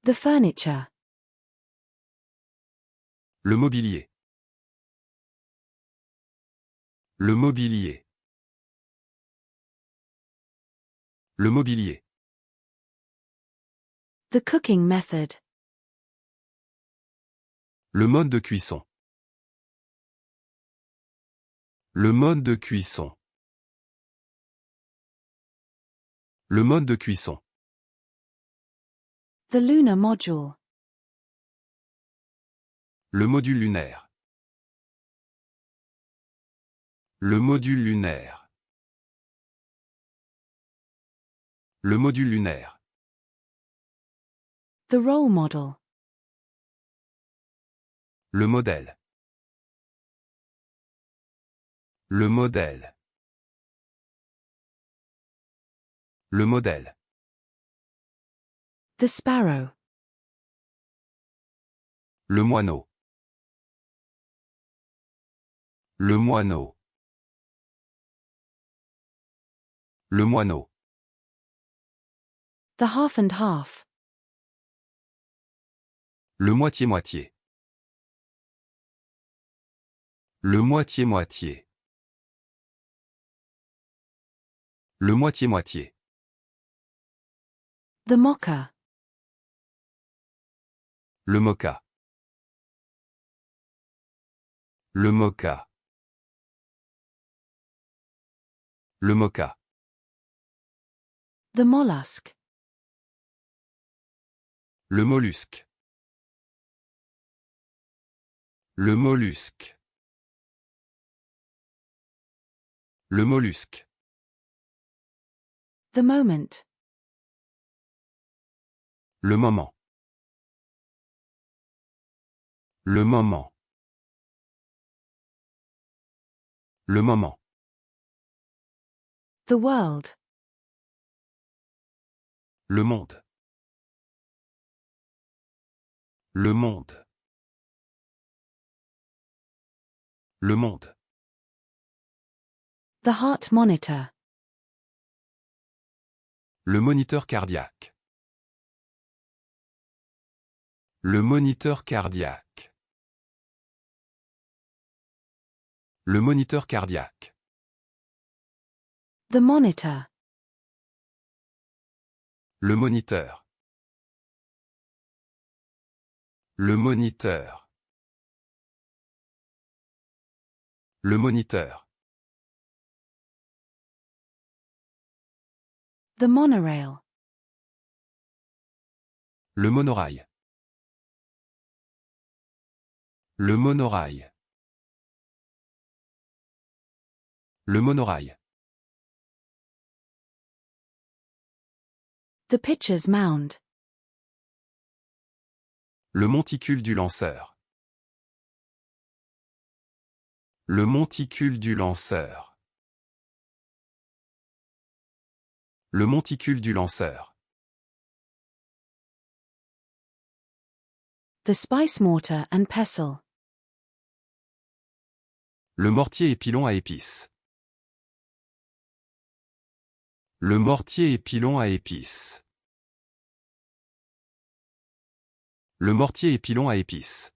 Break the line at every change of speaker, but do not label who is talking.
The furniture.
Le mobilier. Le mobilier. Le mobilier.
The cooking method.
Le mode de cuisson. Le mode de cuisson. Le mode de cuisson.
The lunar module.
Le module lunaire. Le module lunaire. Le module lunaire.
The role model.
Le modèle. Le modèle. Le modèle.
The sparrow.
Le moineau. Le moineau. Le moineau.
The half and half.
Le moitié-moitié. Le moitié-moitié. Le moitié-moitié.
The mocha.
Le mocha. Le mocha. Le mocha.
The mollusk.
Le mollusque. Le mollusque. Le mollusque.
The moment.
Le moment. Le moment. Le moment.
The world.
Le monde. Le monde. Le monde.
The heart monitor.
Le moniteur cardiaque. Le moniteur cardiaque. Le moniteur cardiaque.
The monitor.
Le moniteur. Le moniteur. Le moniteur.
The monorail.
Le monorail. Le monorail. Le monorail.
The pitcher's mound.
Le monticule du lanceur. Le monticule du lanceur. Le monticule du lanceur.
The spice mortar and pestle.
Le mortier et pilon à épices. Le mortier et pilon à épices. Le mortier et pilon à épices.